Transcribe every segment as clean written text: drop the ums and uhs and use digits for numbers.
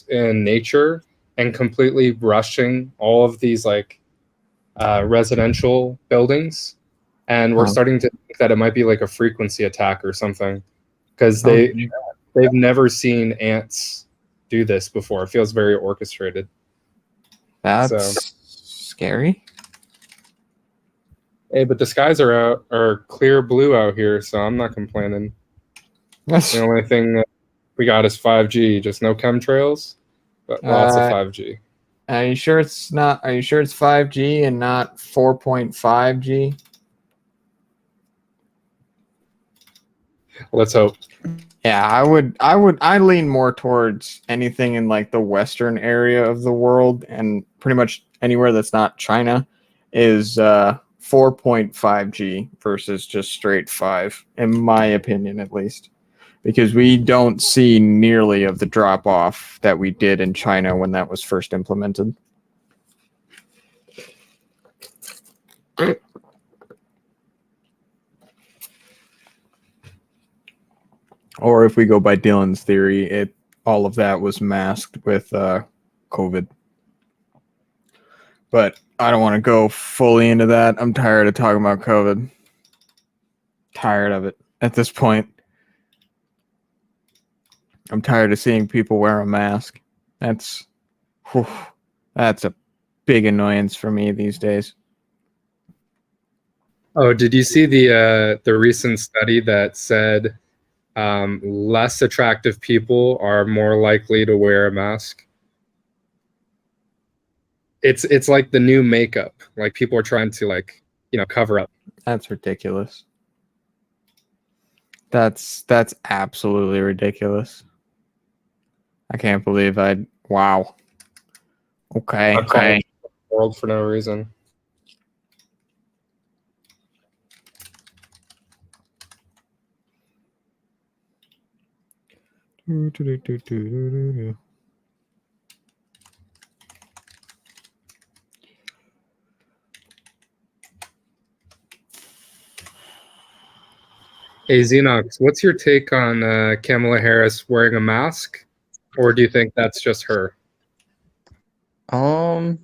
in nature and completely rushing all of these like residential buildings, and we're starting to think that it might be like a frequency attack or something, because they've never seen ants do this before. It feels very orchestrated. That's scary. Hey, but the skies are clear blue out here, so I'm not complaining. The only thing that we got is 5G, just no chemtrails, but lots of 5G. Are you sure it's not? Are you sure it's 5G and not 4.5G? Let's hope. Yeah, I lean more towards anything in like the western area of the world, and pretty much anywhere that's not China is 4.5G versus just straight 5, in my opinion at least. Because we don't see nearly of the drop off that we did in China when that was first implemented. Or if we go by Dylan's theory, all of that was masked with COVID. But I don't want to go fully into that. I'm tired of talking about COVID. Tired of it at this point. I'm tired of seeing people wear a mask. That's a big annoyance for me these days. Oh, did you see the recent study that said less attractive people are more likely to wear a mask? It's like the new makeup. Like people are trying to like, cover up. That's ridiculous. That's absolutely ridiculous. I can't believe wow. Okay. World for no reason. Hey, Xenox, what's your take on Kamala Harris wearing a mask, or do you think that's just her? You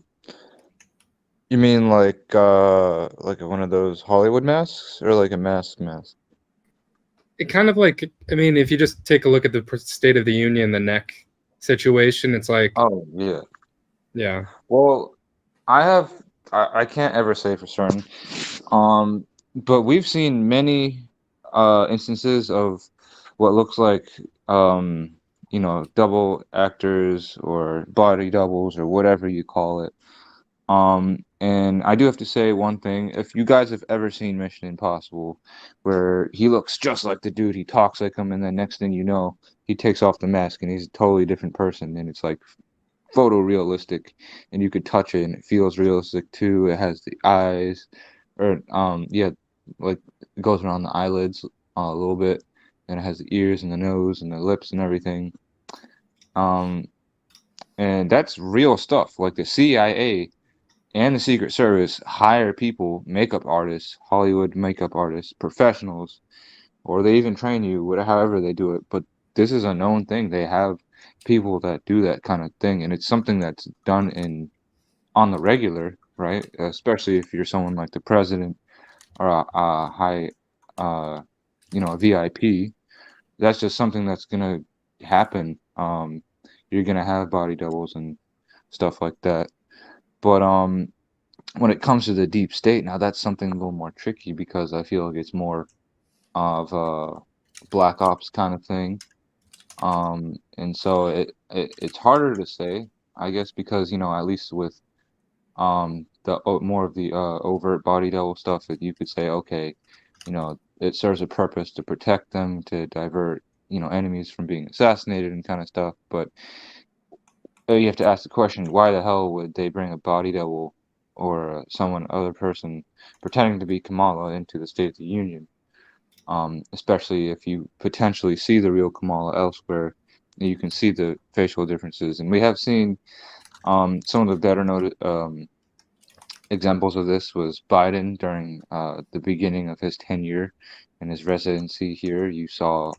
mean like one of those Hollywood masks, or like a mask? It kind of like, I mean, if you just take a look at the State of the Union, the neck situation, it's like, oh yeah, yeah. Well, I can't ever say for certain, but we've seen many instances of what looks like double actors or body doubles or whatever you call it. And I do have to say one thing. If you guys have ever seen Mission Impossible, where he looks just like the dude, he talks like him, and then next thing you know, he takes off the mask and he's a totally different person, and it's like photorealistic, and you could touch it and it feels realistic too. It has the eyes, or like it goes around the eyelids a little bit, and it has the ears and the nose and the lips and everything. And that's real stuff. Like the CIA and the Secret Service hire people, makeup artists, Hollywood makeup artists, professionals, or they even train you, however they do it. But this is a known thing. They have people that do that kind of thing, and it's something that's done on the regular, right? Especially if you're someone like the president or a high, a VIP. That's just something that's gonna happen. You're gonna have body doubles and stuff like that. But when it comes to the deep state, now that's something a little more tricky, because I feel like it's more of a black ops kind of thing. And so it's harder to say, I guess, because at least with the more of the overt body double stuff, that you could say, okay, it serves a purpose to protect them, to divert enemies from being assassinated and kind of stuff. But you have to ask the question, why the hell would they bring a body double or other person pretending to be Kamala into the State of the Union? Especially if you potentially see the real Kamala elsewhere, you can see the facial differences. And we have seen some of the better noted examples of this was Biden during the beginning of his tenure and his residency here. You saw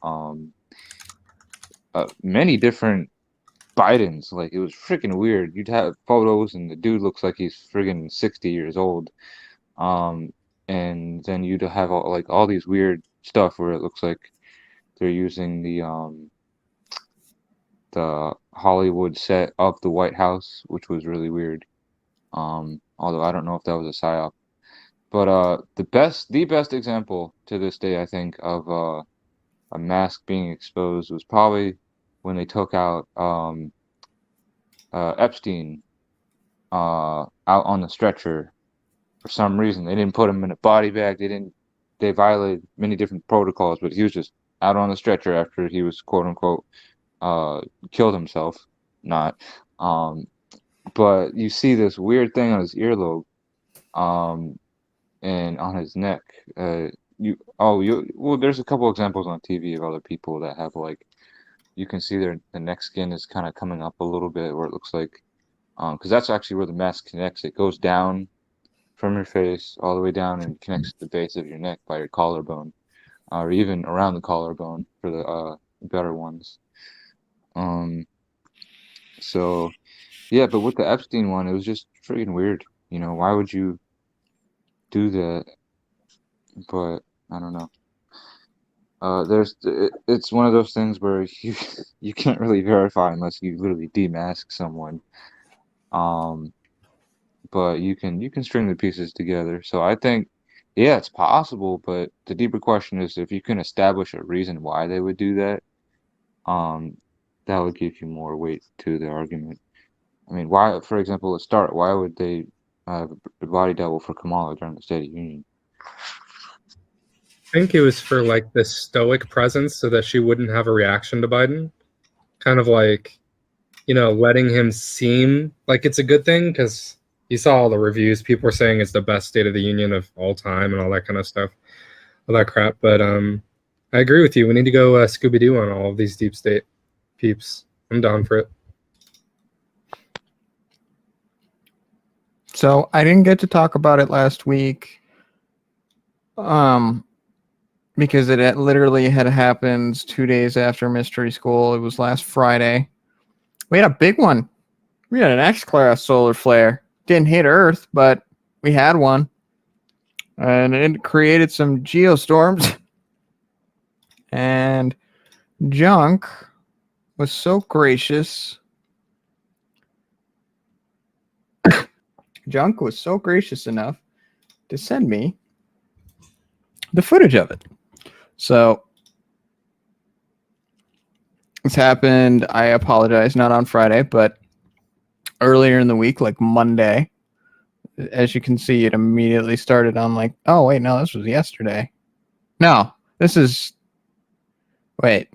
many different Biden's. Like, it was freaking weird. You'd have photos, and the dude looks like he's friggin' 60 years old. And then you'd have all these weird stuff where it looks like they're using the Hollywood set of the White House, which was really weird. Although I don't know if that was a psyop. But the best example to this day, I think, of a mask being exposed was probably when they took out Epstein out on the stretcher. For some reason, they didn't put him in a body bag. They violated many different protocols, but he was just out on the stretcher after he was quote unquote killed himself. Not. But you see this weird thing on his earlobe, and on his neck. Well, there's a couple examples on TV of other people that have you can see the neck skin is kind of coming up a little bit, where it looks like, because that's actually where the mask connects. It goes down from your face all the way down and connects to the base of your neck by your collarbone, or even around the collarbone for the better ones. So yeah, but with the Epstein one, it was just freaking weird. Why would you do that? But I don't know. It's one of those things where you can't really verify unless you literally demask someone. But you can string the pieces together. So I think, yeah, it's possible. But the deeper question is, if you can establish a reason why they would do that, that would give you more weight to the argument. I mean, why, for example, let's start. Why would they have a body double for Kamala during the State of the Union? I think it was for like the stoic presence so that she wouldn't have a reaction to Biden. Kind of like, letting him seem like it's a good thing, because you saw all the reviews. People were saying it's the best State of the Union of all time and all that kind of stuff, all that crap. But I agree with you. We need to go Scooby-Doo on all of these deep state peeps. I'm down for it. So I didn't get to talk about it last week. Because it literally had happened 2 days after Mystery School. It was last Friday. We had a big one. We had an X-class solar flare. Didn't hit Earth, but we had one. And it created some geostorms. And Junk was so gracious. Junk was so gracious enough to send me the footage of it. So this happened, I apologize, not on Friday, but earlier in the week, like Monday. As you can see, it immediately started on oh, wait, no, this was yesterday. No, this is... Wait.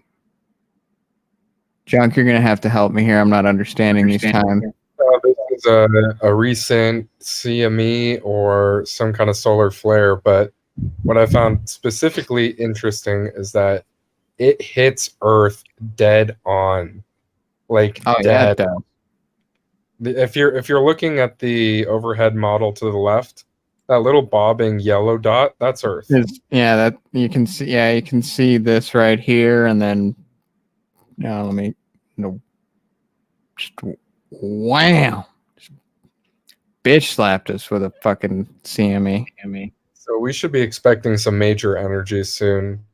Junk, you're going to have to help me here. I'm not understanding these times. This is a recent CME or some kind of solar flare, but what I found specifically interesting is that it hits Earth dead on, dead. Yeah, If you're looking at the overhead model to the left, that little bobbing yellow dot, that's Earth. That you can see. Yeah, you can see this right here, and then let me just wham, just bitch slapped us with a fucking CME. So we should be expecting some major energy soon.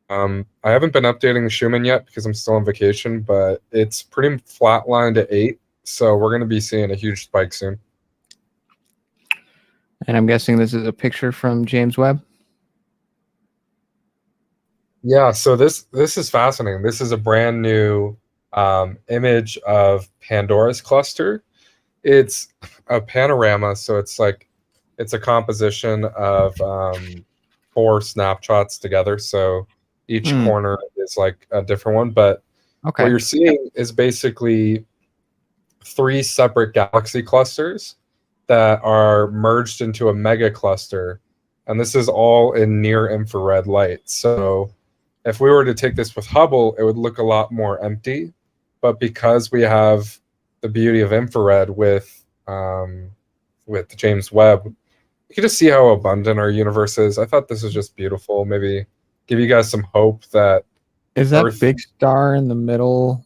I haven't been updating the Schumann yet because I'm still on vacation, but it's pretty flatlined at 8, so we're going to be seeing a huge spike soon. And I'm guessing this is a picture from James Webb? Yeah, so this is fascinating. This is a brand new image of Pandora's cluster. It's a panorama, so it's a composition of 4 snapshots together. So each corner is a different one. But what you're seeing is basically 3 separate galaxy clusters that are merged into a mega cluster. And this is all in near infrared light. So if we were to take this with Hubble, it would look a lot more empty. But because we have the beauty of infrared with James Webb, you can just see how abundant our universe is. I thought this was just beautiful. Maybe give you guys some hope that is that Earth... big star in the middle.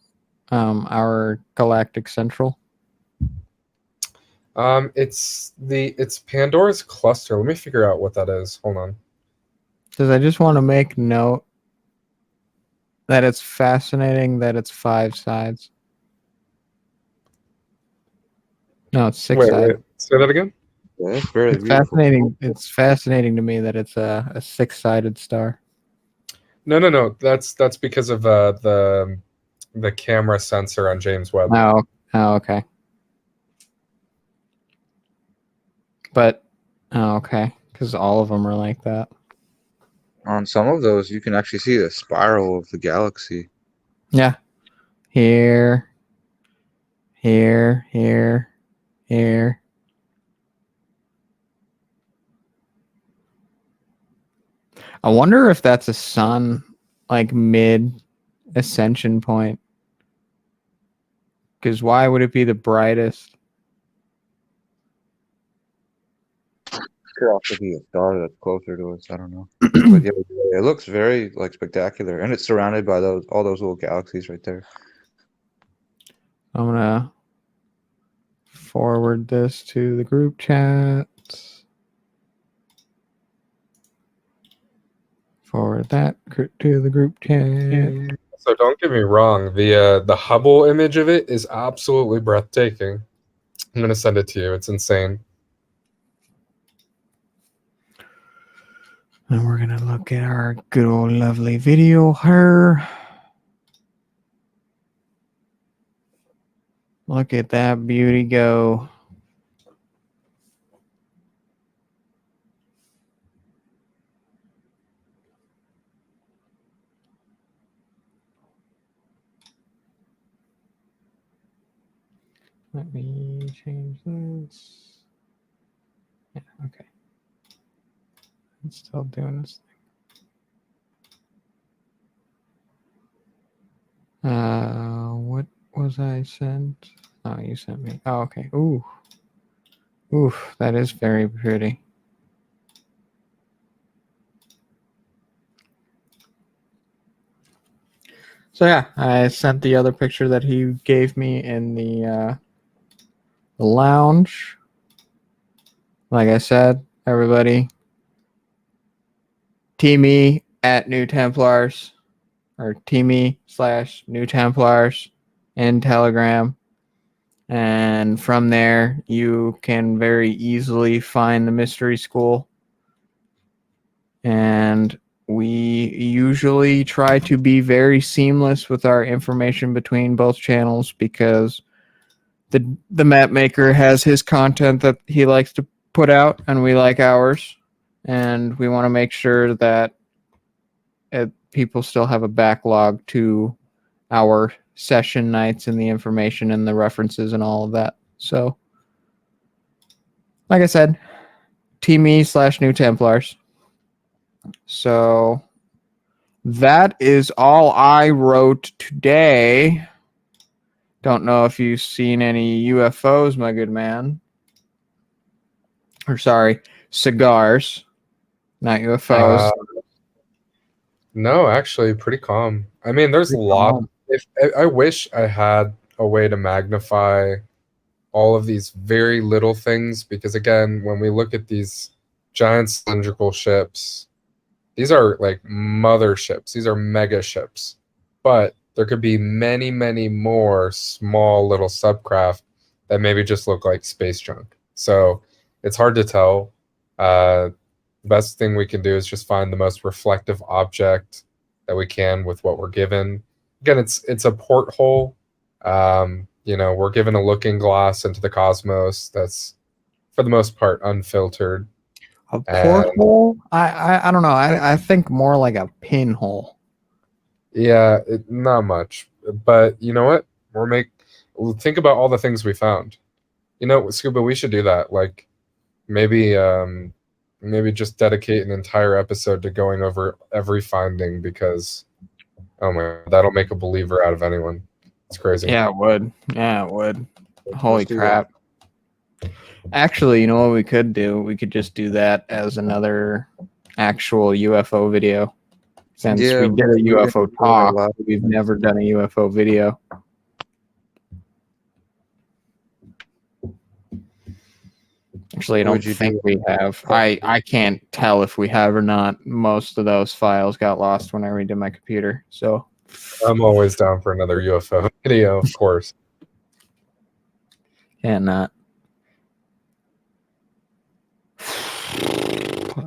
our galactic central? It's Pandora's cluster. Let me figure out what that is. Hold on. Because I just want to make note that it's fascinating that it's 5 sides. No, it's 6 sides. Wait. Say that again. Yeah, that's very It's beautiful. fascinating. It's fascinating to me that it's a 6-sided star. No. That's because of the camera sensor on James Webb. Oh, okay. But okay, because all of them are like that. On some of those, you can actually see the spiral of the galaxy. Yeah. Here. I wonder if that's a sun, like mid ascension point. Because why would it be the brightest? Could also be a star that's closer to us. I don't know. But yeah, it looks very like spectacular, and it's surrounded by all those little galaxies right there. I'm gonna forward this to the group chat. Forward that to the group chat. So don't get me wrong. The Hubble image of it is absolutely breathtaking. I'm gonna send it to you. It's insane. And we're gonna look at our good old lovely video here. Look at that beauty go. Let me change this. Yeah, okay. It's still doing this thing. What was I sent? Oh, you sent me. Oh, okay. Ooh. Oof, that is very pretty. So yeah, I sent the other picture that he gave me in the lounge. Like I said, everybody, team me at New Templars or teamy/New Templars in Telegram. And from there, you can very easily find the mystery school. And we usually try to be very seamless with our information between both channels because the map maker has his content that he likes to put out and we like ours. And we want to make sure that people still have a backlog to our session nights and the information and the references and all of that. So, like I said, teamy/New Templars. So that is all I wrote today. Don't know if you've seen any UFOs, my good man. Or sorry, cigars, not UFOs. No, actually, pretty calm. I mean, there's a lot. I wish I had a way to magnify all of these very little things because, again, when we look at these giant cylindrical ships, these are like motherships. These are mega ships. But there could be many, many more small little subcraft that maybe just look like space junk. So it's hard to tell. The best thing we can do is just find the most reflective object that we can with what we're given. Again, it's a porthole. We're given a looking glass into the cosmos that's, for the most part, unfiltered. A porthole? I don't know. I think more like a pinhole. Yeah, not much. But you know what? Think about all the things we found. Scuba, we should do that. Like maybe just dedicate an entire episode to going over every finding because oh my God, that'll make a believer out of anyone. It's crazy. Yeah, it would. Yeah, it would. Holy crap. Actually, you know what we could do? We could just do that as another actual UFO video. Since we did a UFO talk, we've never done a UFO video. actually What don't would you think do? we have. I can't tell if we have or not. Most of those files got lost when I redid my computer. So I'm always down for another UFO video, of course. and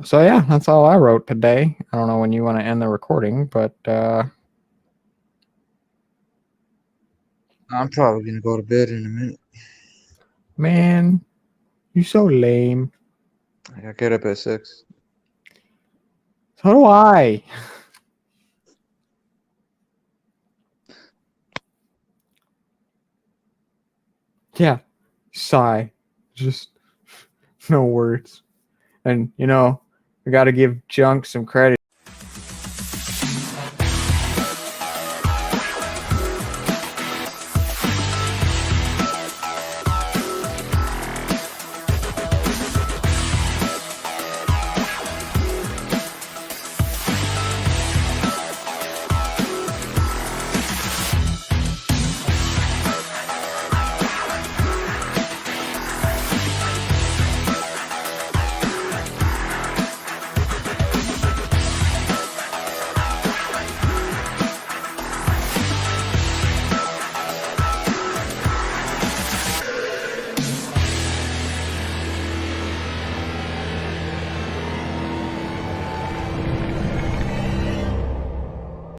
so yeah, that's all I wrote today. I don't know when you want to end the recording, but I'm probably gonna go to bed in a minute. man, you so lame. I gotta get up at 6. So do I. Yeah, sigh. Just no words. And you know, I got to give Junk some credit.